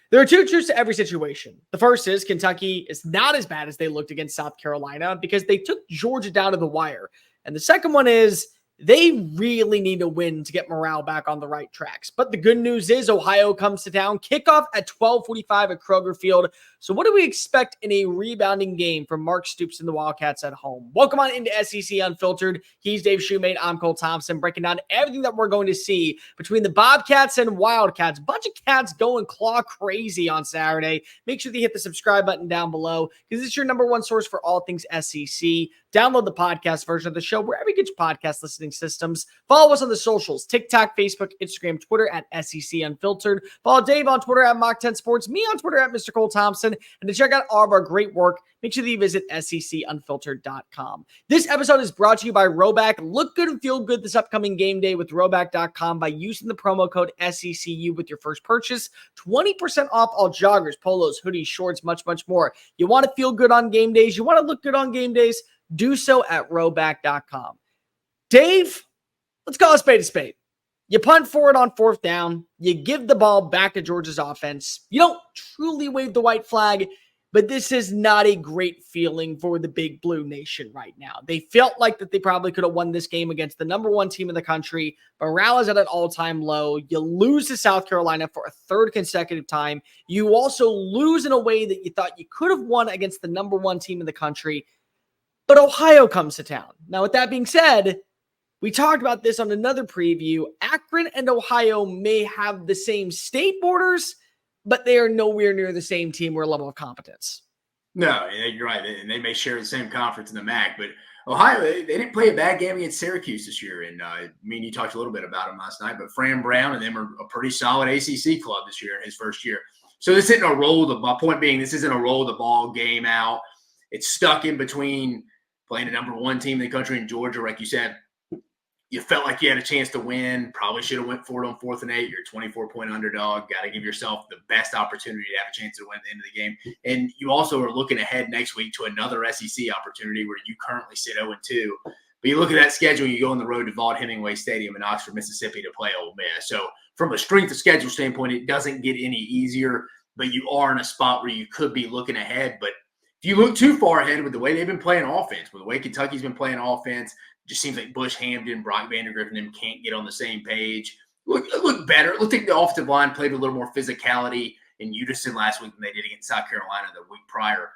There are two truths to every situation. The first is Kentucky is not as bad as they looked against South Carolina because they took Georgia down to the wire. And the second one is they really need a win to get morale back on the right tracks. But the good news is Ohio comes to town. Kickoff at 12:45 at Kroger Field. So what do we expect in a rebounding game from Mark Stoops and the Wildcats at home? Welcome on into SEC Unfiltered. He's Dave Shumate. I'm Cole Thompson, breaking down everything that we're going to see between the Bobcats and Wildcats. Bunch of cats going claw crazy on Saturday. Make sure that you hit the subscribe button down below because it's your number one source for all things SEC. Download the podcast version of the show wherever you get your podcast listening systems. Follow us on the socials, TikTok, Facebook, Instagram, Twitter at SEC Unfiltered. Follow Dave on Twitter at Mock10 Sports, me on Twitter at Mr. Cole Thompson. And to check out all of our great work, make sure that you visit secunfiltered.com. This episode is brought to you by RHOBACK. Look good and feel good this upcoming game day with RHOBACK.com by using the promo code SECU with your first purchase. 20% off all joggers, polos, hoodies, shorts, much, much more. You want to feel good on game days? You want to look good on game days? Do so at RHOBACK.com. Dave, let's call a spade a spade. You punt for it on fourth down. You give the ball back to Georgia's offense. You don't truly wave the white flag, but this is not a great feeling for the Big Blue Nation right now. They felt like that they probably could have won this game against the number one team in the country. Morale is at an all-time low. You lose to South Carolina for a third consecutive time. You also lose in a way that you thought you could have won against the number one team in the country. But Ohio comes to town. Now, with that being said, we talked about this on another preview. Akron and Ohio may have the same state borders, but they are nowhere near the same team or level of competence. No, you're right. And they may share the same conference in the MAC, but Ohio, they didn't play a bad game against Syracuse this year. And you talked a little bit about them last night, but Fran Brown and them are a pretty solid ACC club this year in his first year. So this isn't a my point being, this isn't a roll the ball game out. It's stuck in between playing the number one team in the country in Georgia. Like you said, you felt like you had a chance to win. Probably should have went for it on 4th and 8. You're a 24-point underdog. Got to give yourself the best opportunity to have a chance to win at the end of the game. And you also are looking ahead next week to another SEC opportunity where you currently sit 0-2. But you look at that schedule, you go on the road to Vaught-Hemingway Stadium in Oxford, Mississippi to play Ole Miss. So from a strength of schedule standpoint, it doesn't get any easier, but you are in a spot where you could be looking ahead. But if you look too far ahead with the way they've been playing offense, with the way Kentucky's been playing offense, just seems like Bush Hamden, Brock Vandagriff, and them can't get on the same page. Look better. It looked like the offensive line played a little more physicality in unison last week than they did against South Carolina the week prior.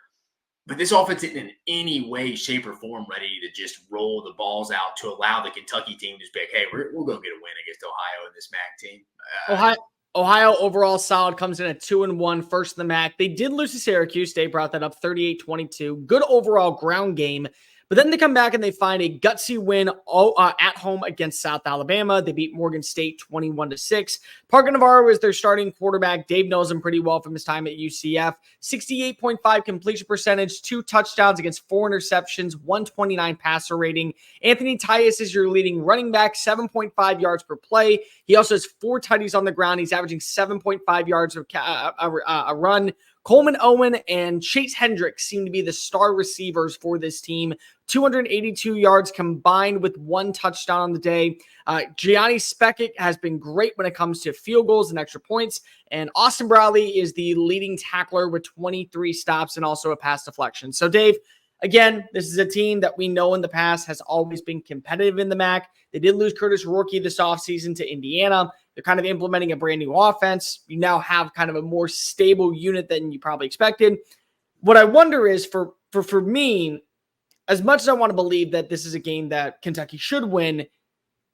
But this offense isn't in any way, shape, or form ready to just roll the balls out to allow the Kentucky team to just be like, hey, we'll go get a win against Ohio in this MAC team. Ohio overall solid, comes in at 2-1, first in the MAC. They did lose to Syracuse. They brought that up 38-22. Good overall ground game. But then they come back and they find a gutsy win at home against South Alabama. They beat Morgan State 21-6. Parker Navarro is their starting quarterback. Dave knows him pretty well from his time at UCF. 68.5 completion percentage, 2 touchdowns against 4 interceptions, 129 passer rating. Anthony Tyus is your leading running back, 7.5 yards per play. He also has 4 tutties on the ground. He's averaging 7.5 yards a run. Coleman Owen and Chase Hendricks seem to be the star receivers for this team. 282 yards combined with 1 touchdown on the day. Gianni Speckett has been great when it comes to field goals and extra points. And Austin Bradley is the leading tackler with 23 stops and also a pass deflection. So, Dave, again, this is a team that we know in the past has always been competitive in the MAC. They did lose Curtis Rourke this offseason to Indiana. They're kind of implementing a brand new offense. You now have kind of a more stable unit than you probably expected. What I wonder is for me, as much as I want to believe that this is a game that Kentucky should win,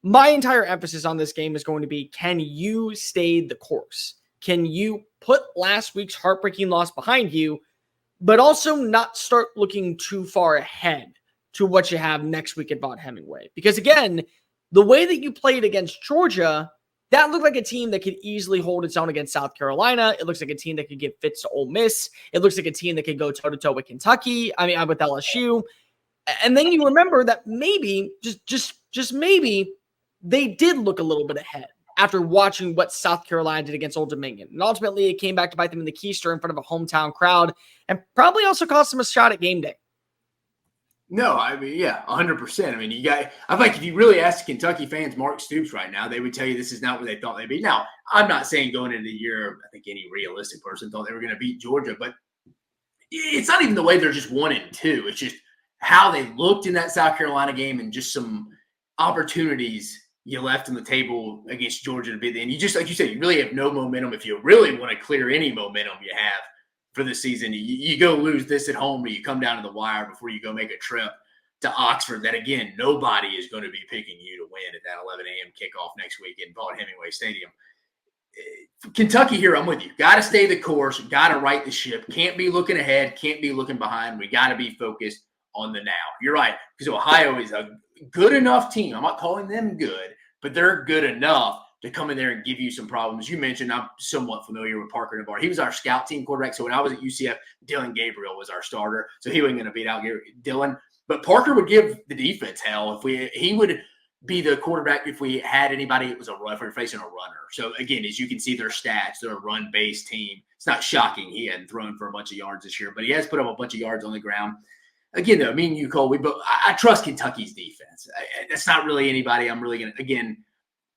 my entire emphasis on this game is going to be, can you stay the course? Can you put last week's heartbreaking loss behind you, but also not start looking too far ahead to what you have next week at Vaught-Hemingway? Because again, the way that you played against Georgia, that looked like a team that could easily hold its own against South Carolina. It looks like a team that could give fits to Ole Miss. It looks like a team that could go toe-to-toe with Kentucky. With LSU. And then you remember that maybe, just maybe, they did look a little bit ahead after watching what South Carolina did against Old Dominion. And ultimately, it came back to bite them in the keister in front of a hometown crowd and probably also cost them a shot at game day. No, I mean, yeah, 100%. I mean, I feel like if you really ask Kentucky fans, Mark Stoops right now, they would tell you this is not where they thought they'd be. Now, I'm not saying going into the year, I think any realistic person thought they were going to beat Georgia, but it's not even the way they're just 1-2. It's just how they looked in that South Carolina game and just some opportunities you left on the table against Georgia to beat them. And you just, like you said, you really have no momentum. If you really want to clear any momentum you have for the season, you go lose this at home, or you come down to the wire before you go make a trip to Oxford. That, again, nobody is going to be picking you to win at that 11 a.m. kickoff next week in Vaught-Hemingway Stadium. Kentucky here, I'm with you. Got to stay the course. Got to right the ship. Can't be looking ahead. Can't be looking behind. We got to be focused on the now. You're right, because Ohio is a good enough team. I'm not calling them good, but they're good enough to come in there and give you some problems. You mentioned I'm somewhat familiar with Parker Navarre. He was our scout team quarterback. So when I was at UCF, Dylan Gabriel was our starter. So he wasn't going to beat out Dylan. But Parker would give the defense hell. He would be the quarterback if we had anybody. It was if we were facing a runner. So again, as you can see their stats, they're a run-based team. It's not shocking he hadn't thrown for a bunch of yards this year, but he has put up a bunch of yards on the ground. Again, though, me and you, Cole, I trust Kentucky's defense. That's not really anybody I'm really going to, again,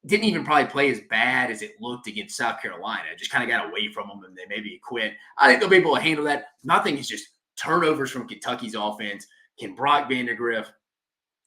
didn't even probably play as bad as it looked against South Carolina. Just kind of got away from them and they maybe quit. I think they'll be able to handle that. Nothing is just turnovers from Kentucky's offense. Can Brock Vandagriff,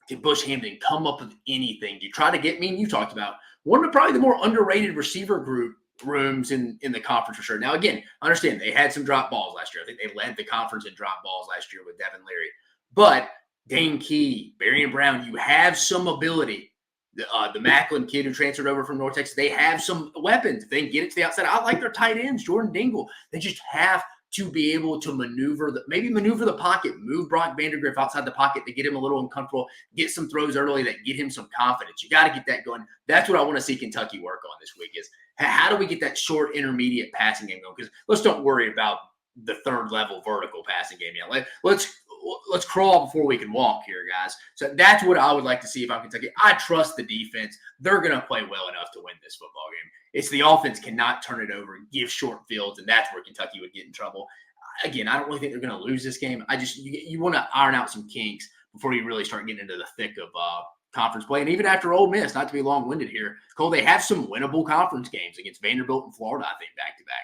can Bush Hampton come up with anything to try to get me? And you talked about one of probably the more underrated receiver rooms in the conference for sure. Now, again, understand they had some drop balls last year. I think they led the conference in drop balls last year with Devin Leary. But Dane Key, Barian Brown, you have some ability. The Macklin kid who transferred over from North Texas, they have some weapons. If they can get it to the outside, I like their tight ends, Jordan Dingle. They just have to be able to maneuver the pocket, move Brock Vandagriff outside the pocket to get him a little uncomfortable, get some throws early that get him some confidence. You got to get that going. That's what I want to see Kentucky work on this week is how do we get that short intermediate passing game going? Because let's don't worry about the third level vertical passing game yet. Let's crawl before we can walk here, guys. So that's what I would like to see if I'm Kentucky. I trust the defense. They're going to play well enough to win this football game. It's the offense cannot turn it over and give short fields, and that's where Kentucky would get in trouble. Again, I don't really think they're going to lose this game. You want to iron out some kinks before you really start getting into the thick of conference play. And even after Ole Miss, not to be long-winded here, Cole, they have some winnable conference games against Vanderbilt and Florida, I think, back-to-back.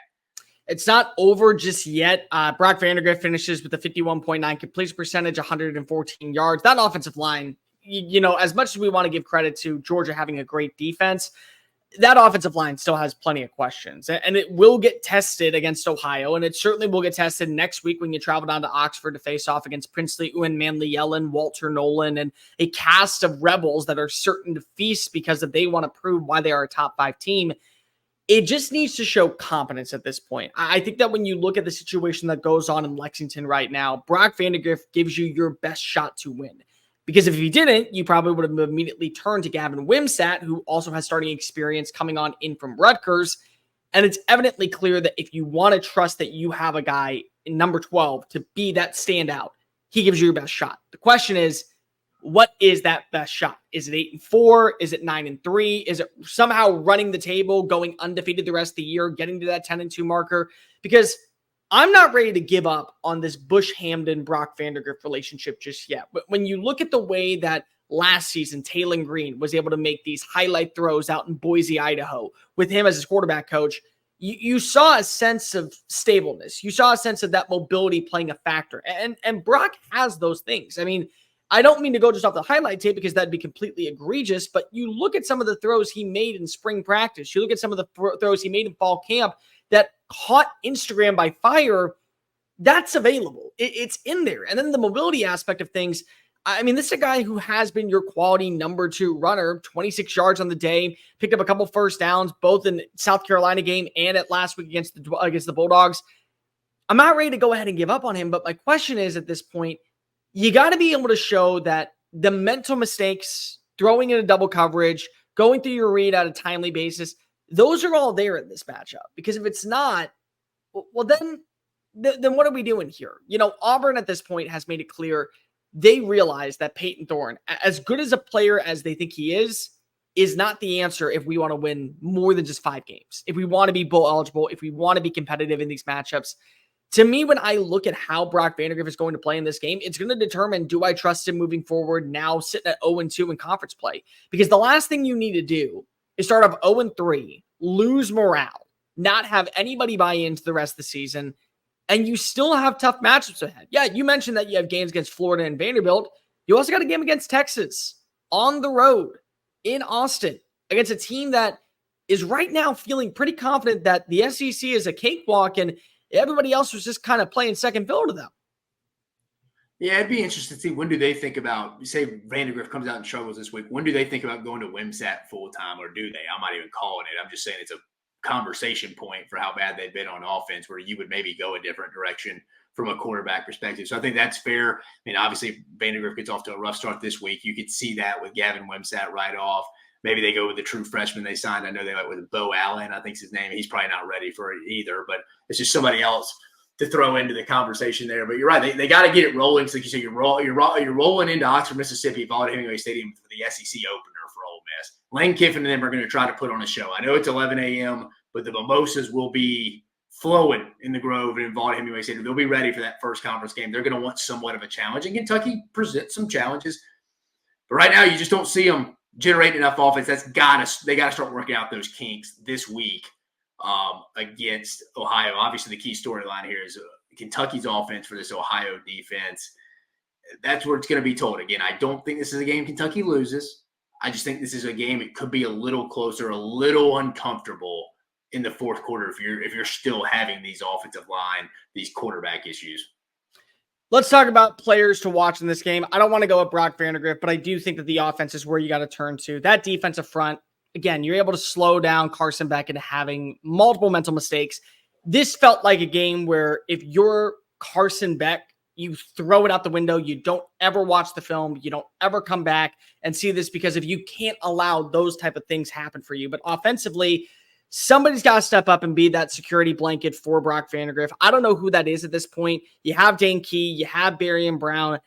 It's not over just yet. Brock Vandagriff finishes with a 51.9 completion percentage, 114 yards. That offensive line, as much as we want to give credit to Georgia having a great defense, that offensive line still has plenty of questions. And it will get tested against Ohio, and it certainly will get tested next week when you travel down to Oxford to face off against Princely, Ewan, Manley Yellen, Walter Nolan, and a cast of rebels that are certain to feast because they want to prove why they are a top 5 team. It just needs to show competence at this point. I think that when you look at the situation that goes on in Lexington right now, Brock Vandagriff gives you your best shot to win. Because if he didn't, you probably would have immediately turned to Gavin Wimsatt, who also has starting experience coming on in from Rutgers. And it's evidently clear that if you want to trust that you have a guy in number 12 to be that standout, he gives you your best shot. The question is, what is that best shot? Is it 8-4? Is it 9-3? Is it somehow running the table, going undefeated the rest of the year, getting to that 10-2 marker? Because I'm not ready to give up on this Bush Hamdan Brock Vandagriff relationship just yet. But when you look at the way that last season Taylon Green was able to make these highlight throws out in Boise, Idaho, with him as his quarterback coach, you saw a sense of stableness. You saw a sense of that mobility playing a factor. And Brock has those things. I mean, I don't mean to go just off the highlight tape because that'd be completely egregious, but you look at some of the throws he made in spring practice. You look at some of the throws he made in fall camp that caught Instagram by fire. That's available. It's in there. And then the mobility aspect of things. I mean, this is a guy who has been your quality number 2 runner, 26 yards on the day, picked up a couple first downs, both in South Carolina game and at last week against the Bulldogs. I'm not ready to go ahead and give up on him, but my question is at this point, you got to be able to show that the mental mistakes, throwing in a double coverage, going through your read on a timely basis, those are all there in this matchup. Because if it's not, well, then what are we doing here? Auburn at this point has made it clear they realize that Peyton Thorne, as good as a player as they think he is not the answer if we want to win more than just 5 games. If we want to be bowl eligible, if we want to be competitive in these matchups, To me, when I look at how Brock Vandagriff is going to play in this game, it's going to determine, do I trust him moving forward now sitting at 0-2 in conference play? Because the last thing you need to do is start off 0-3, lose morale, not have anybody buy into the rest of the season, and you still have tough matchups ahead. Yeah, you mentioned that you have games against Florida and Vanderbilt. You also got a game against Texas on the road in Austin against a team that is right now feeling pretty confident that the SEC is a cakewalk and everybody else was just kind of playing second fiddle to them. Yeah, it'd be interesting to see, when do they think about, say Vandagriff comes out and struggles this week, when do they think about going to WIMSAT full-time, or do they? I'm not even calling it. I'm just saying it's a conversation point for how bad they've been on offense, where you would maybe go a different direction from a quarterback perspective. So I think that's fair. I mean, obviously Vandagriff gets off to a rough start this week. You could see that with Gavin Wimsatt right off. Maybe they go with the true freshman they signed. I know they went with Bo Allen, I think's his name. He's probably not ready for it either, but it's just somebody else to throw into the conversation there. But you're right. They got to get it rolling. So like you say, you're rolling into Oxford, Mississippi, Vaughn Hemingway Stadium for the SEC opener for Ole Miss. Lane Kiffin and them are going to try to put on a show. I know it's 11 a.m., but the mimosas will be flowing in the Grove and in Vaughn Hemingway Stadium. They'll be ready for that first conference game. They're going to want somewhat of a challenge. And Kentucky presents some challenges. But right now, you just don't see them generate enough offense. They got to start working out those kinks this week against Ohio. Obviously, the key storyline here is Kentucky's offense for this Ohio defense. That's where it's going to be told. Again, I don't think this is a game Kentucky loses. I just think this is a game it could be a little closer, a little uncomfortable in the fourth quarter if you're still having these offensive line, these quarterback issues. Let's talk about players to watch in this game. I don't want to go with Brock Vandagriff, but I do think that the offense is where you got to turn to. That defensive front, again, you're able to slow down Carson Beck into having multiple mental mistakes. This felt like a game where if you're Carson Beck, you throw it out the window. You don't ever watch the film. You don't ever come back and see this, because if you can't allow those type of things happen for you. But offensively, somebody's got to step up and be that security blanket for Brock Vandagriff. I don't know who that is at this point. You have Dane Key, you have Barry and Brown.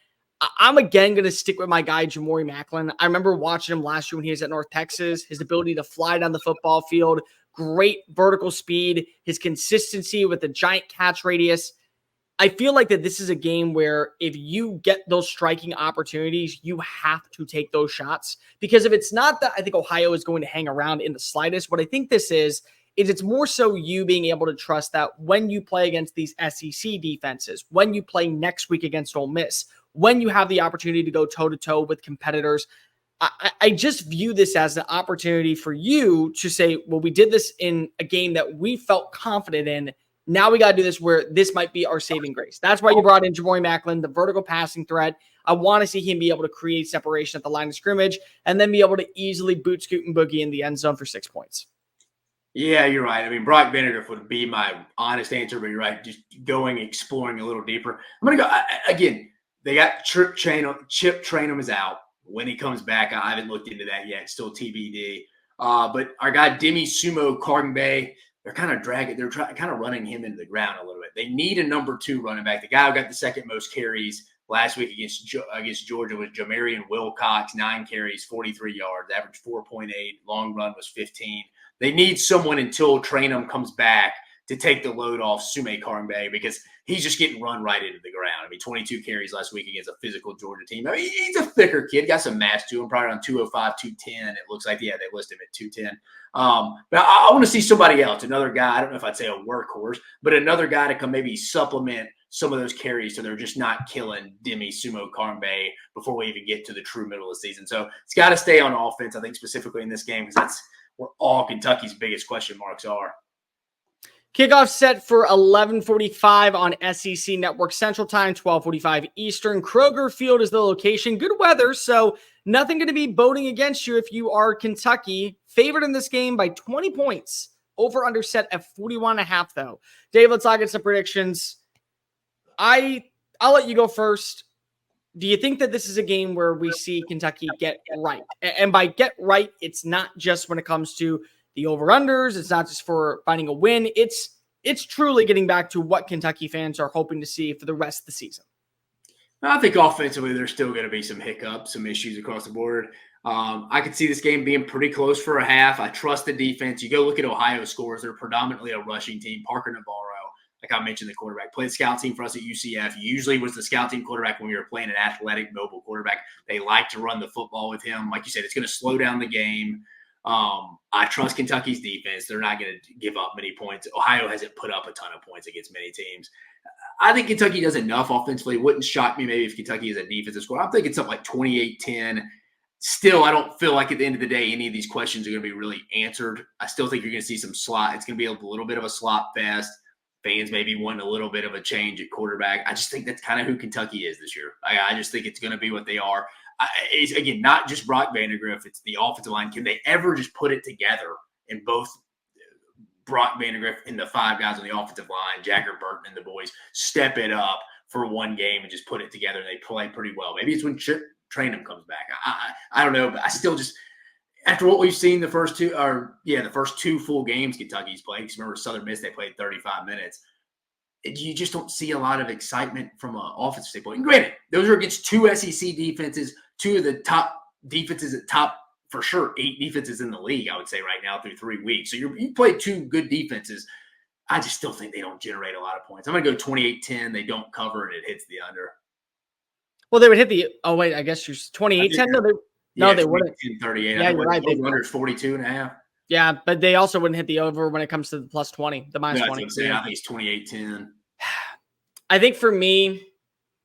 I'm again going to stick with my guy, Jamori Macklin. I remember watching him last year when he was at North Texas. His ability to fly down the football field, great vertical speed, his consistency with the giant catch radius. I feel like that this is a game where if you get those striking opportunities, you have to take those shots. Because if it's not that, I think Ohio is going to hang around in the slightest. What I think this is it's more so you being able to trust that when you play against these SEC defenses, when you play next week against Ole Miss, when you have the opportunity to go toe-to-toe with competitors, I just view this as an opportunity for you to say, well, we did this in a game that we felt confident in. Now we got to do this where this might be our saving grace. That's why you brought in Jamori Macklin, the vertical passing threat. I want to see him be able to create separation at the line of scrimmage and then be able to easily boot, scoot, and boogie in the end zone for 6 points. Yeah, you're right. I mean, Brock Vandagriff would be my honest answer, but you're right. Just exploring a little deeper. I'm going to go again. They got Chip Trainum is out. When he comes back, I haven't looked into that yet. Still TBD. But our guy Demi Sumo Cardinbe, they're kind of dragging. They're kind of running him into the ground a little bit. They need a number 2 running back. The guy who got the second most carries last week against Georgia was Jamarian Wilcox, 9 carries, 43 yards, average 4.8. Long run was 15. They need someone until Trainum comes back to take the load off Sume Cardinbe, because he's just getting run right into the ground. I mean, 22 carries last week against a physical Georgia team. I mean, he's a thicker kid, got some mass to him, probably around 205, 210. It looks like, yeah, they list him at 210. But I want to see somebody else, another guy. I don't know if I'd say a workhorse, but another guy to come maybe supplement some of those carries so they're just not killing Demi Sumo Cardinbe before we even get to the true middle of the season. So it's got to stay on offense, I think, specifically in this game, because that's where all Kentucky's biggest question marks are. Kickoff set for 11:45 on SEC Network Central Time, 12:45 Eastern. Kroger Field is the location. Good weather, so nothing going to be boding against you if you are Kentucky. Favored in this game by 20 points. Over under set at 41.5, though. Dave, let's talk at some predictions. I'll let you go first. Do you think that this is a game where we see Kentucky get right? And by get right, it's not just when it comes to the over-unders. It's not just for finding a win. It's truly getting back to what Kentucky fans are hoping to see for the rest of the season. I think offensively, there's still going to be some hiccups, some issues across the board. I could see this game being pretty close for a half. I trust the defense. You go look at Ohio scores. They're predominantly a rushing team. Parker Navarro, like I mentioned, the quarterback played scout team for us at UCF. Usually was the scout team quarterback when we were playing an athletic, mobile quarterback. They like to run the football with him. Like you said, it's going to slow down the game. I trust Kentucky's defense. They're not going to give up many points. Ohio hasn't put up a ton of points against many teams. I think Kentucky does enough offensively. It wouldn't shock me maybe if Kentucky is a defensive score. I'm thinking something like 28-10. Still, I don't feel like at the end of the day any of these questions are going to be really answered. I still think you're going to see some slot. It's going to be a little bit of a slot fest. Fans maybe want a little bit of a change at quarterback. I just think that's kind of who Kentucky is this year. I just think it's going to be what they are. It's, again, not just Brock Vandagriff. It's the offensive line. Can they ever just put it together in both Brock Vandagriff and the 5 guys on the offensive line, Jacker Burton and the boys, step it up for one game and just put it together and they play pretty well? Maybe it's when Chip Trainum comes back. I don't know, but I still just – after what we've seen the first two full games Kentucky's played, because remember Southern Miss, they played 35 minutes. You just don't see a lot of excitement from an offensive standpoint. And granted, those are against 2 SEC defenses, 2 of the top defenses at top, for sure, 8 defenses in the league, I would say right now through 3 weeks. So you played 2 good defenses. I just still think they don't generate a lot of points. I'm going to go 28-10. They don't cover and it hits the under. Well, they would hit the – oh, wait, I guess you're 28-10? No, they wouldn't. 38. Yeah, you're right. The under is 42.5. Yeah, but they also wouldn't hit the over when it comes to the plus 20, the minus 20. I think it's 28-10. I think for me,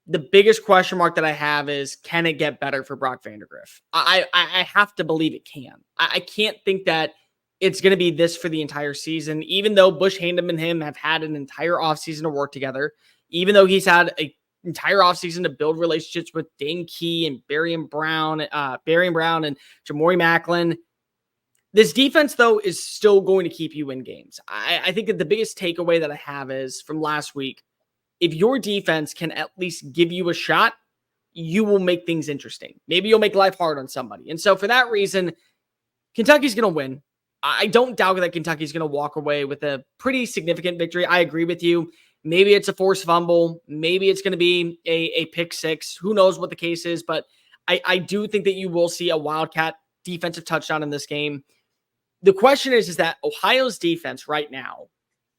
the biggest question mark that I have is, can it get better for Brock Vandagriff? I have to believe it can. I can't think that it's going to be this for the entire season, even though Bush Handem and him have had an entire offseason to work together, even though he's had a entire offseason to build relationships with Dane Key and Barry and Brown and Jamori Macklin. This defense, though, is still going to keep you in games. I think that the biggest takeaway that I have is from last week, if your defense can at least give you a shot, you will make things interesting. Maybe you'll make life hard on somebody. And so for that reason, Kentucky's going to win. I don't doubt that Kentucky's going to walk away with a pretty significant victory. I agree with you. Maybe it's a forced fumble. Maybe it's going to be a pick 6. Who knows what the case is, but I do think that you will see a Wildcat defensive touchdown in this game. The question is that Ohio's defense right now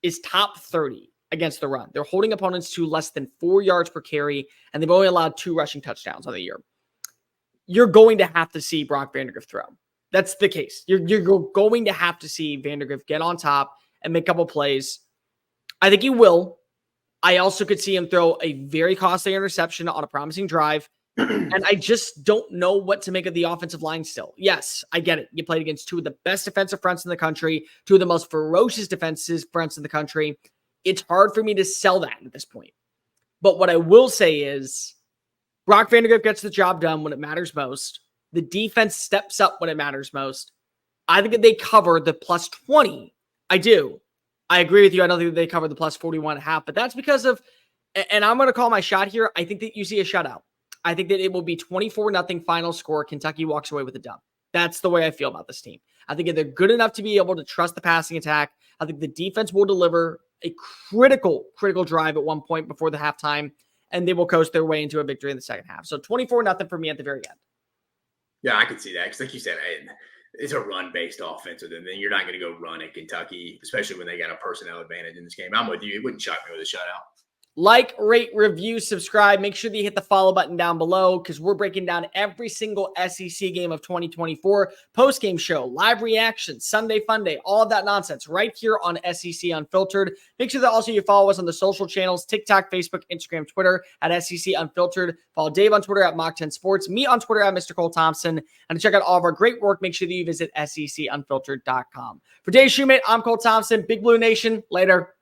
is top 30 against the run. They're holding opponents to less than 4 yards per carry, and they've only allowed 2 rushing touchdowns on the year. You're going to have to see Brock Vandagriff throw. That's the case. You're going to have to see Vandagriff get on top and make a couple plays. I think he will. I also could see him throw a very costly interception on a promising drive. And I just don't know what to make of the offensive line still. Yes, I get it. You played against 2 of the best defensive fronts in the country, 2 of the most ferocious defensive fronts in the country. It's hard for me to sell that at this point. But what I will say is Brock Vandagriff gets the job done when it matters most. The defense steps up when it matters most. I think that they cover the plus 20. I do. I agree with you. I don't think that they cover the plus 41.5, but that's because of, and I'm going to call my shot here. I think that you see a shutout. I think that it will be 24-0 final score. Kentucky walks away with a dub. That's the way I feel about this team. I think they're good enough to be able to trust the passing attack. I think the defense will deliver a critical drive at one point before the halftime, and they will coast their way into a victory in the second half. So 24-0 for me at the very end. Yeah, I can see that. Because like you said, it's a run-based offense, and then you're not going to go run at Kentucky, especially when they got a personnel advantage in this game. I'm with you. It wouldn't shock me with a shutout. Like, rate, review, subscribe. Make sure that you hit the follow button down below because we're breaking down every single SEC game of 2024. Post-game show, live reactions, Sunday Fun Day, all of that nonsense right here on SEC Unfiltered. Make sure that also you follow us on the social channels, TikTok, Facebook, Instagram, Twitter at SEC Unfiltered. Follow Dave on Twitter at Mock10 Sports, me on Twitter at Mr. Cole Thompson. And to check out all of our great work, make sure that you visit SECUnfiltered.com. For Dave Shumate, I'm Cole Thompson. Big Blue Nation. Later.